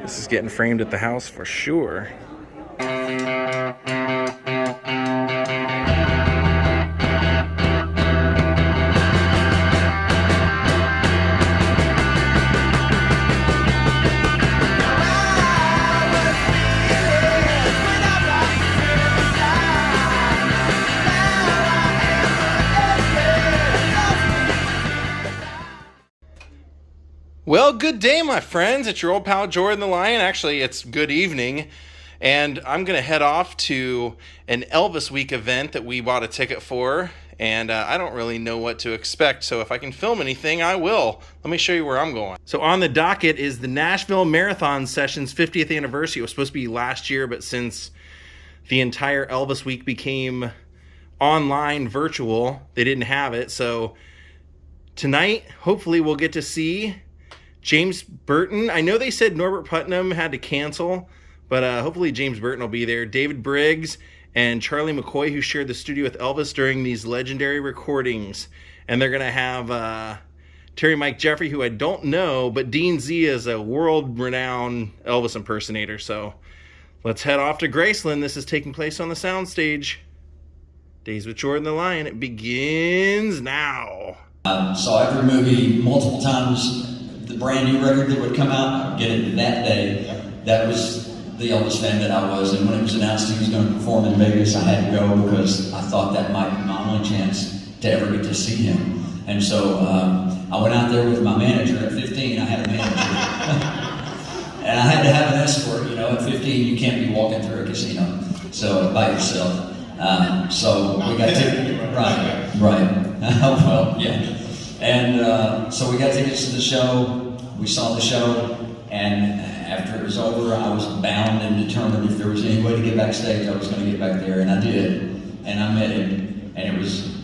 This is getting framed at the house for sure. Well, good day, my friends. It's your old pal Jordan the Lion. Actually, it's good evening. And I'm going to head off to an Elvis Week event that we bought a ticket for. And I don't really know what to expect. So if I can film anything, I will. Let me show you where I'm going. So on the docket is the Nashville Marathon Sessions 50th anniversary. It was supposed to be last year, but since the entire Elvis Week became online virtual, they didn't have it. So tonight, hopefully we'll get to see James Burton. I know they said Norbert Putnam had to cancel, but hopefully James Burton will be there. David Briggs and Charlie McCoy, who shared the studio with Elvis during these legendary recordings. And they're going to have Terry Mike Jeffrey, who I don't know, but Dean Z is a world-renowned Elvis impersonator. So let's head off to Graceland. This is taking place on the soundstage. Daze with Jordan the Lion. It begins now. Saw every movie multiple times. The brand new record that would come out, I would get it that day. That was the Elvis fan that I was, and when it was announced he was going to perform in Vegas, I had to go because I thought that might be my only chance to ever get to see him. And so I went out there with my manager. At 15, I had a manager. And I had to have an escort. You know, at 15, you can't be walking through a casino so by yourself. So we got tickets. Right. Well, yeah. And so we got tickets to the show. We saw the show, and after it was over, I was bound and determined if there was any way to get backstage, I was going to get back there, and I did. And I met him, and it was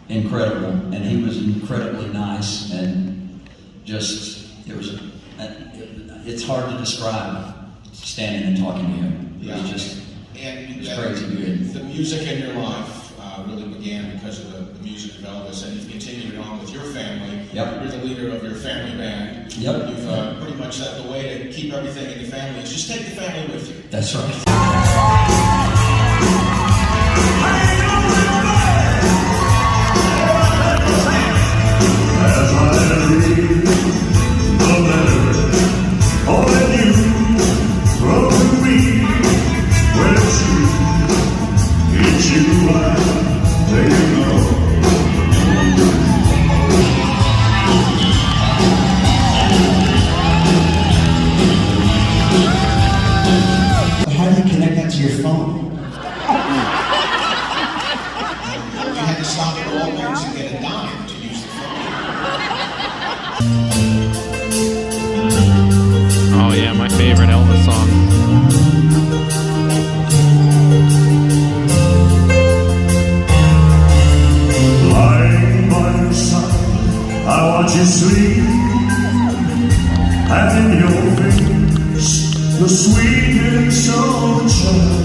incredible. And he was incredibly nice, and just it's hard to describe standing and talking to him. It was just crazy good. The music in your life really began because of the music of Elvis, and you've continued on with your family. Yep. You're the leader of your family band. Yep. You've pretty much said the way to keep everything in the family is just take the family with you. That's right. Oh yeah, my favorite Elvis song. Lying by your side, I watch you sleep, and in your face, the sweet sunshine.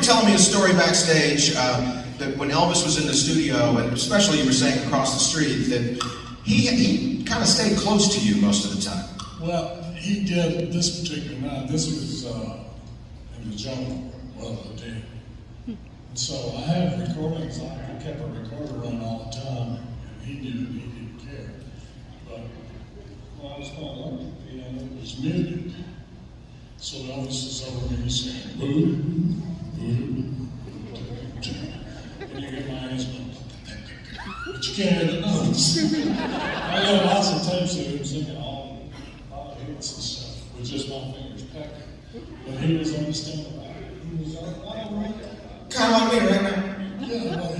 Telling me a story backstage that when Elvis was in the studio, and especially you were saying across the street, that he kind of stayed close to you most of the time. Well, he did this particular night. This was in the jungle the other day. And so I have recordings. I kept a recorder on all the time, and he knew he didn't care. was muted. So Elvis is over me saying, boo, boo, and you get my hands going, but you can't hear the notes. I got lots of tapes of him singing all the hits and stuff with just my fingers pecking. But he was understanding. He was all right. Kind of like me right now. Yeah, well,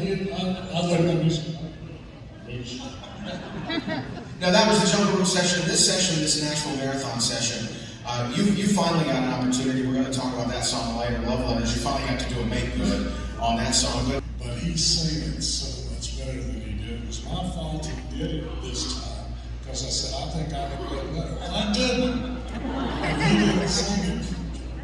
I let him do Now that was the Jungle Room session. This Nashville Marathon session, you finally got an opportunity. We're going to talk about that song later, Love Letters. You finally got to do a make good on that song. But he sang it so much better than he did. It was my fault he did it this time. Because I said, I think I can do it better. And I didn't. And he didn't sing it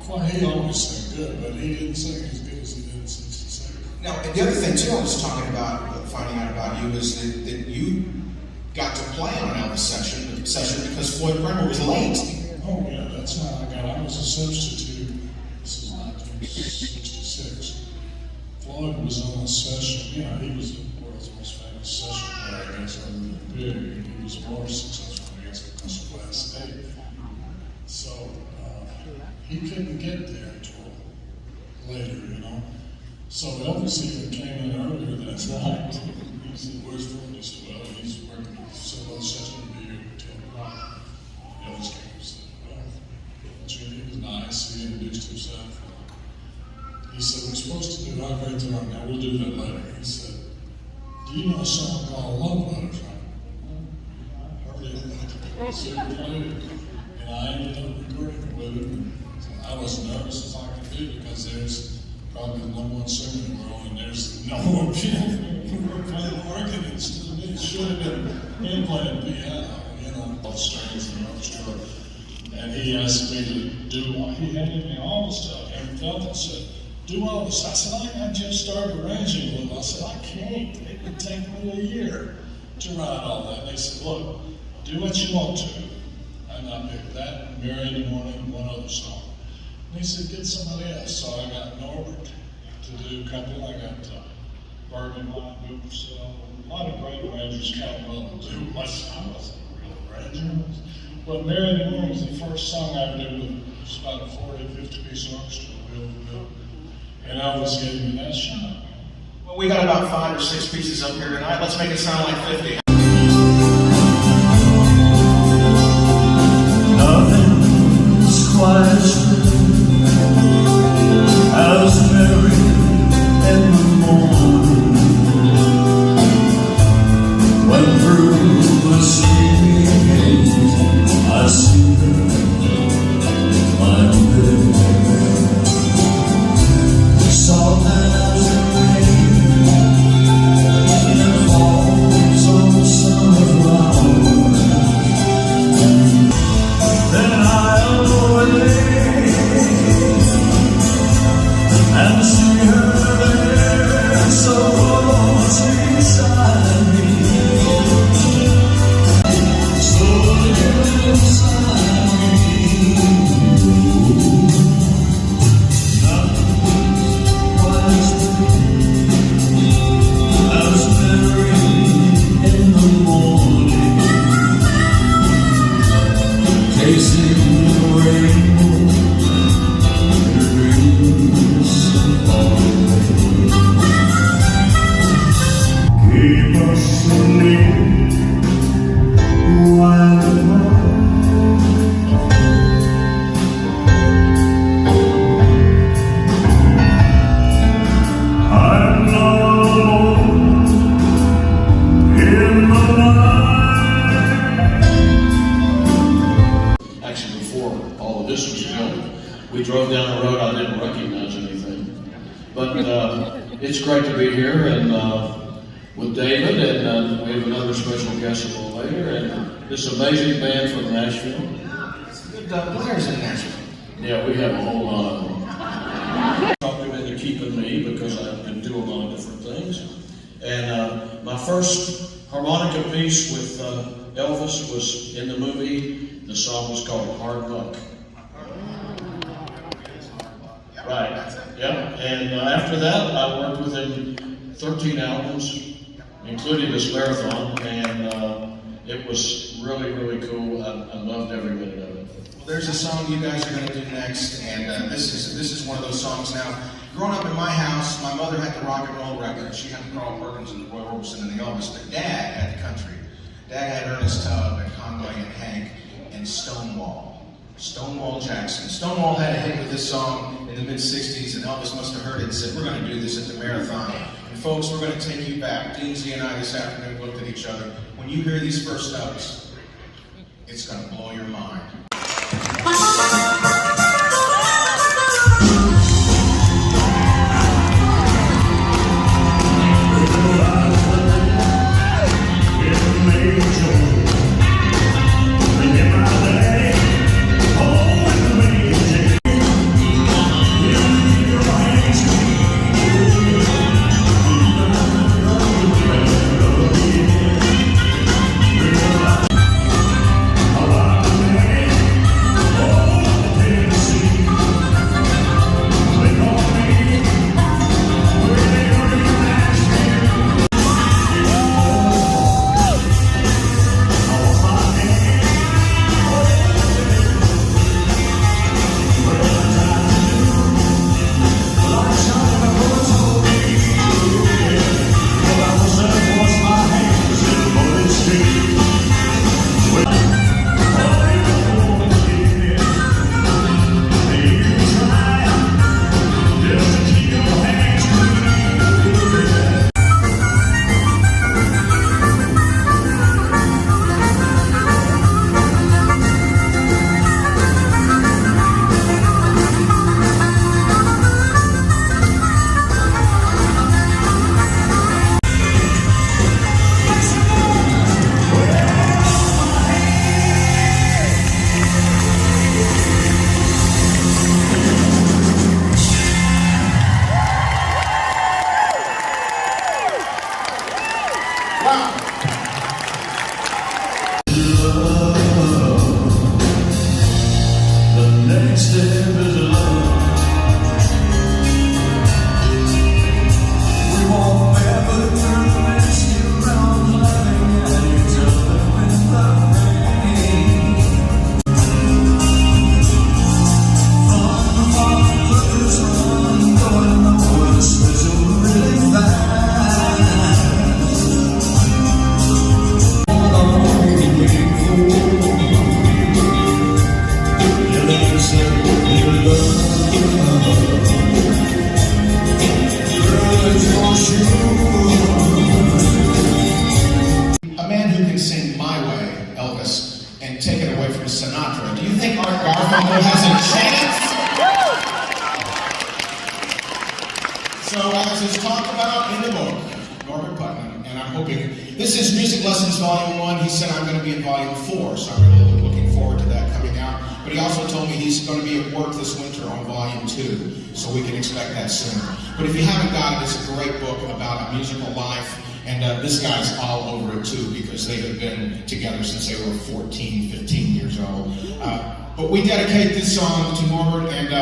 quite. He always sang good, but he didn't sing as good as he did since he sang it. Now, the other thing too I was talking about, finding out about you, is that you got to play on an Elvis session because Floyd Brimmer was late. Oh yeah, that's how I was a substitute. This is 1966. Floyd was on a session. You know, he was the world's most famous session player, I guess, other than Big. He was more successful, I guess, because of Last State. So he couldn't get there until later, you know. So Elvis even came in earlier that night. He said, "Where's Floyd?" He said, "Well, he's working some other session to be here at 10 o'clock." Elvis came and said, "Well, he was nice." He introduced himself. He said, "We're supposed to do I've Right There. Now we'll do that later." He said, "Do you know a song called Love Letters?" I heard it. So he played it. And I ended up recording it with him. So I was nervous as I could be because there's probably the #1 singer in the world, and there's the #1 piano. We're playing organ instead of me. It should have been him playing piano, you know, all strings and orchestra. And he asked me to do one. He handed me all the stuff. And felt and said, "Do all this." I said, I just started arranging with him. I said, "I can't. It would take me a year to write all that." And they said, "Look, do what you want to." And I picked that and Mary in the Morning, one other song. And he said, "Get somebody else." So I got Norbert to do a couple. I got Bergen, Line, Purcell, a lot of great arrangers come up and do much. I wasn't a real arranger. But Mary in the Morning was the first song I ever did with it was about a 40, 50-piece orchestra. And Elvis gave me that shot. Well, we got about 5 or 6 pieces up here tonight. Let's make it sound like 50. Nothing's quite as true as Mary in the morning, when through the sleeping gate I see her, my baby, soft as the rain that falls on the summer flowers. Then I'll away and see her there so close beside me, so inside me. Nothing was as Mary in the morning, tasting the rainbow, her dreams fall away. Keep us near while apart. I'm not alone in the night. Actually, before all of this was built, we drove down the road. I didn't recognize anything, but it's great to be here and with David, and we have another special guest a little later, and this amazing band from Nashville. Good players in Nashville. Yeah, we have a whole lot of them. Probably been keeping me because I can do a lot of different things. And my first harmonica piece with Elvis was in the movie. The song was called Hard Luck. Right, yeah. And after that, I worked with him 13 albums, including this marathon, and it was really, really cool. I loved every minute of it. Well, there's a song you guys are going to do next, and this is one of those songs. Now, growing up in my house, my mother had the rock and roll record. She had the Carl Perkins and the Roy Orbison and the Elvis, but Dad had the country. Dad had Ernest Tubb and Conway and Hank and Stonewall Jackson. Stonewall had a hit with this song in the mid-'60s, and Elvis must have heard it and said, we're going to do this at the Marathon. And folks, we're going to take you back. Deansy and I this afternoon looked at each other. When you hear these first notes, it's going to blow your mind. Sinatra. Do you think Art Garfunkel has a chance? So as is talked about in the book, Norbert Putnam, and I'm hoping, this is Music Lessons Volume 1. He said I'm going to be in Volume 4, so I'm really looking forward to that coming out. But he also told me he's going to be at work this winter on Volume 2, so we can expect that soon. But if you haven't got it, it's a great book about a musical life. And this guy's all over it too, because they have been together since they were 14, 15 years old. But we dedicate this song to Norbert, and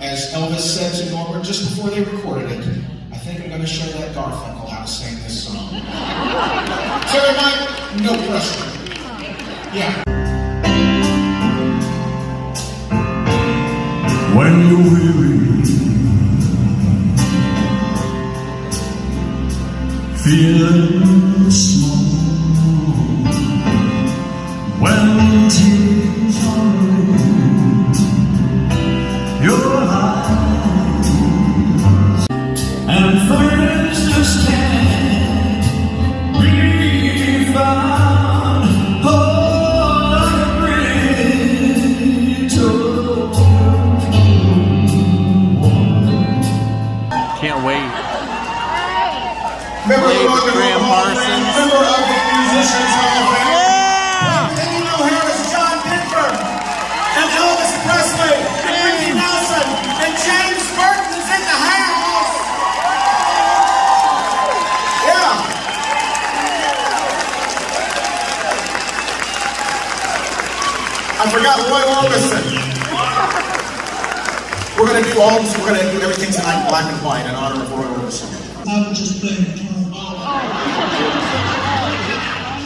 as Elvis said to Norbert just before they recorded it, I think I'm going to show that Garfunkel how to sing this song. So everybody, no pressure. Yeah. When you're weary, feeling small, when tears are rolling your eyes, and friends just can't be found, oh, like a bridge over. Can't wait. Member of the Rock and Roll Hall of Fame, member of the Musicians Hall of Fame. Yeah! And you know here is John Denver, and Elvis Presley, and Ricky Nelson, and James Burton is in the house. Yeah. I forgot Roy Orbison. We're going to do all this, we're going to do everything tonight in black and white in honor of Roy Orbison. I was just playing guitar.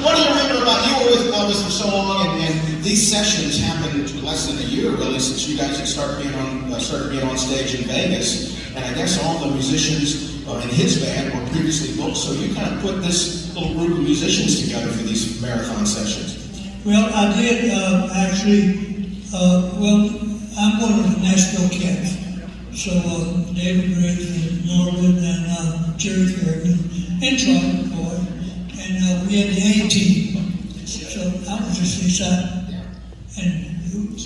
What do you remember about, you were with Elvis for so long, and these sessions happened less than a year, really, since you guys had started being on stage in Vegas. And I guess all the musicians in his band were previously booked, so you kind of put this little group of musicians together for these marathon sessions. Well, I did actually. I'm one of the Nashville Cats. So David Briggs and Norman and Jerry Fairman and Charlie McCoy, and we had the A team. So I was just inside. And who?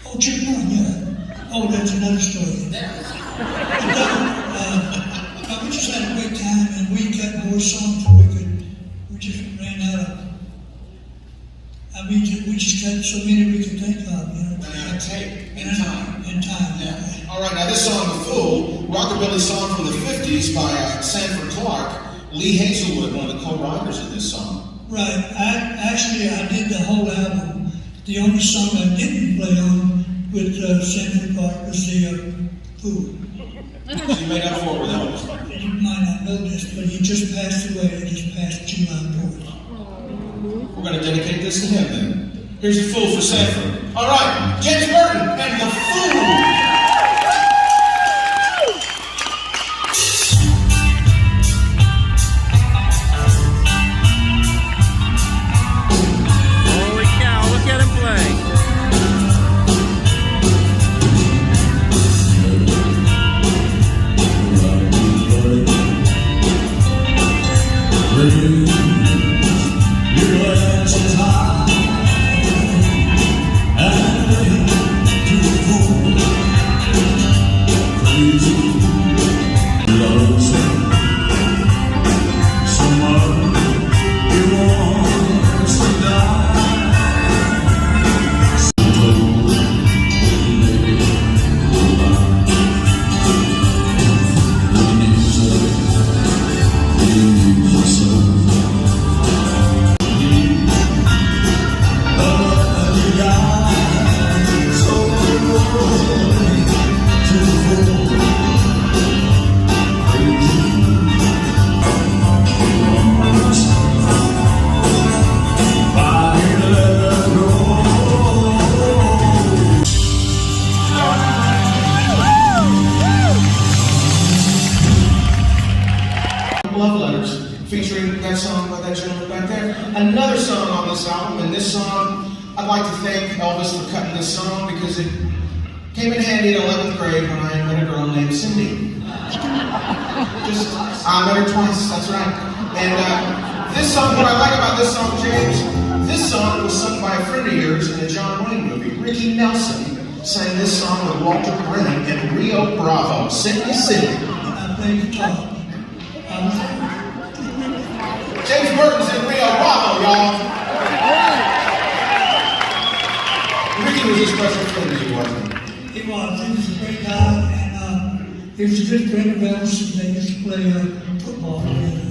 Oh, Chip Martin, yeah. Oh, that's another story. So we just had a great time, and we got more songs than we just ran out of. I mean, we just got so many we could think of, you know. Ran out of tape and time. And time, yeah. All right, now this song, The Fool, rockabilly song from the 50s by Sanford Clark. Lee Hazelwood, one of the co-writers of this song. Right. I did the whole album. The only song I didn't play on with Sanford Clark was the Fool. So you made up for it with Elvis. You might not know this, but he just passed away. He just passed July 4th. We're going to dedicate this to him then. Here's The Fool for Sanford. All right, James Burton and The Fool. Love Letters, featuring that song by that gentleman back there. Another song on this album, and this song, I'd like to thank Elvis for cutting this song because it came in handy in 11th grade when I met a girl named Cindy. I met her twice, that's right. And this song, what I like about this song, James, this song was sung by a friend of yours in a John Wayne movie. Ricky Nelson sang this song with Walter Brennan in Rio Bravo. Cindy, Cindy. I played guitar. James Burton's in Rio Bravo, y'all. Ricky was a special friend, he wasn't. He was. He was a great guy, and he was a good friend of Elvis, and they used to play football together.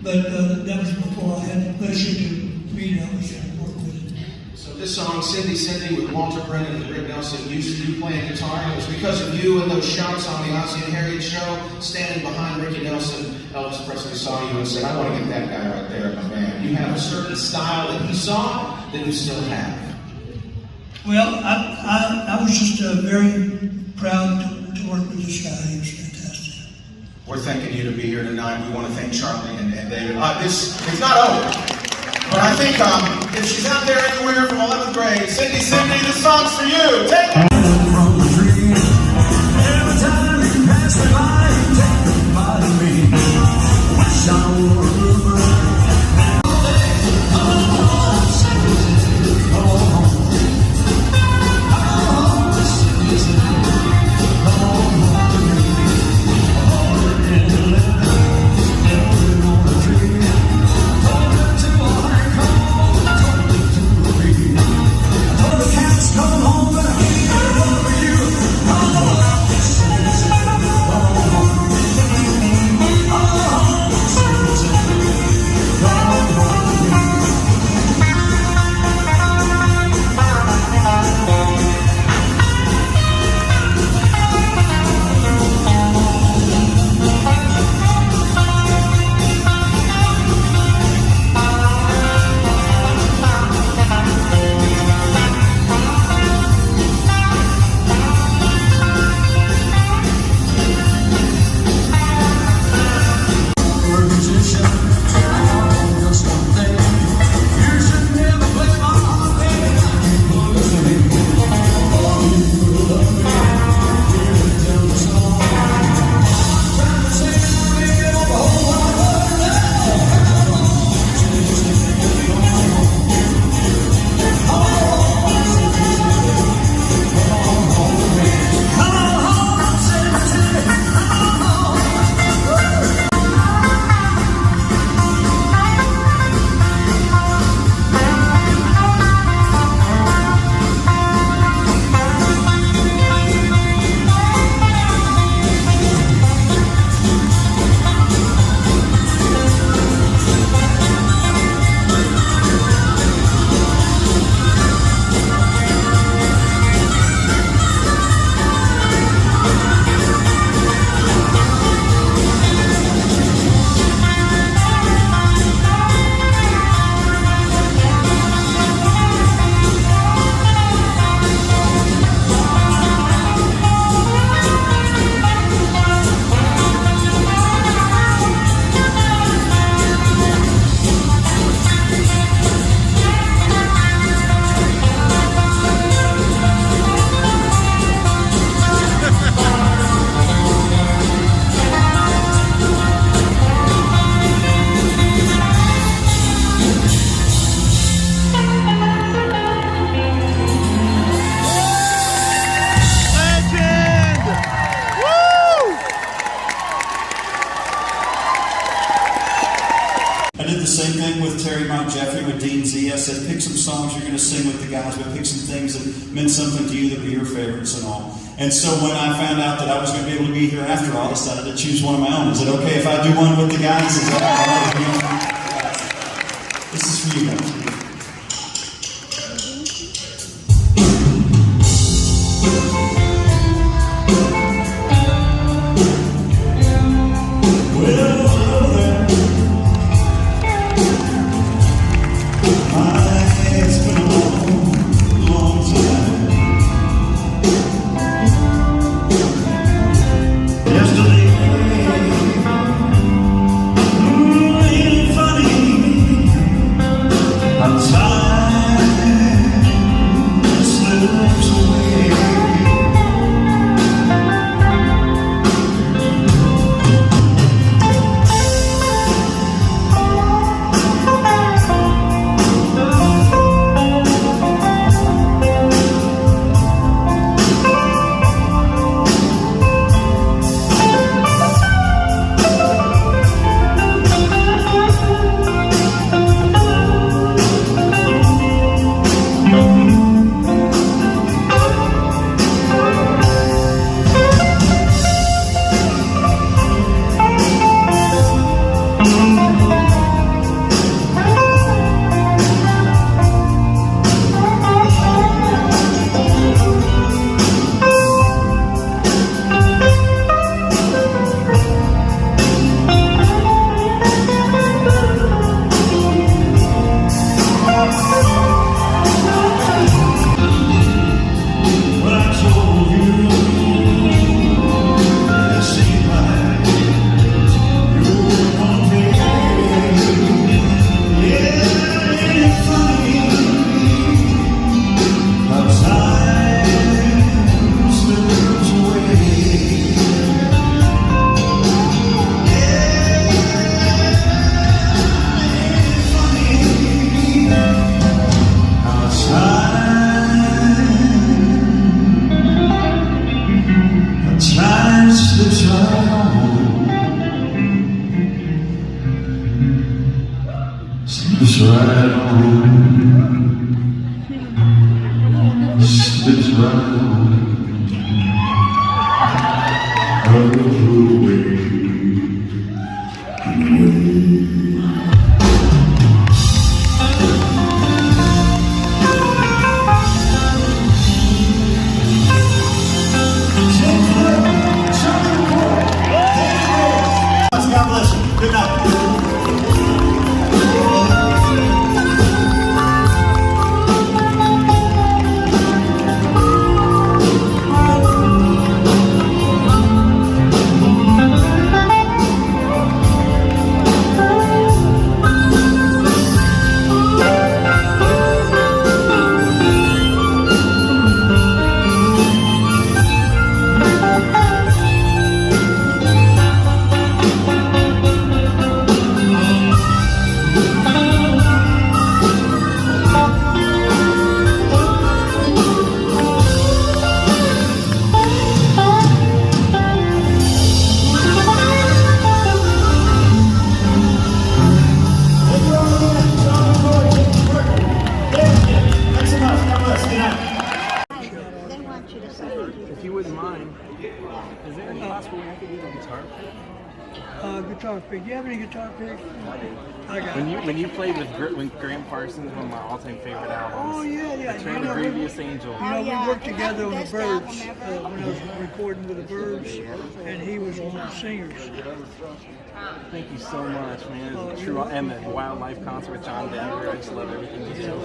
But that was before I had the pleasure to meet Elvis and work with him. So this song, Cindy, Cindy, with Walter Brennan and Rick Nelson, you playing guitar, and it was because of you and those shots on the Ozzie and Harriet show, standing behind Ricky Nelson. Elvis Presley saw you and said, I want to get that guy right there in my band. You have a certain style that he saw that you still have. Well, I was just very proud to work with this guy. He was fantastic. We're thanking you to be here tonight. We want to thank Charlie and David. It's not over. But I think if she's out there anywhere from 11th grade, Cindy, Cindy, this song's for you. Take it. From the tree, every time you pass me by, you take me by me. Wish I were a river. Dr. Jeffrey with Dean Zia said, pick some songs you're going to sing with the guys, but pick some things that meant something to you that were your favorites and all. And so when I found out that I was going to be able to be here after all, I decided to choose one of my own. Is it okay if I do one with the guys? Is that all right? This is for you guys. Slips right on. Slips right on. Away. God bless you. Good night. If you wouldn't mind, is there any possible way I could use a guitar pick? Guitar pick. Do you have any guitar picks? I got When you played with Graham Parsons, one of my all-time favorite albums. Oh, yeah. Return of the Grievous Angel. You know, we worked together on the Byrds when I was recording with the Byrds, and he was one of the singers. Thank you so much, man. True, and the Wildlife concert with John Denver. I just love everything you do.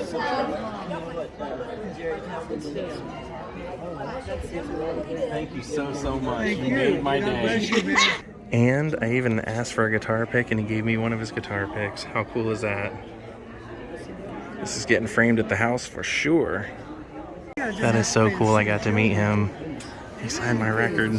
Thank you so much. Thank You you. made my God day. bless you, man. And I even asked for a guitar pick, and he gave me one of his guitar picks. How cool is that? This is getting framed at the house for sure. That is so cool. I got to meet him. He signed my record.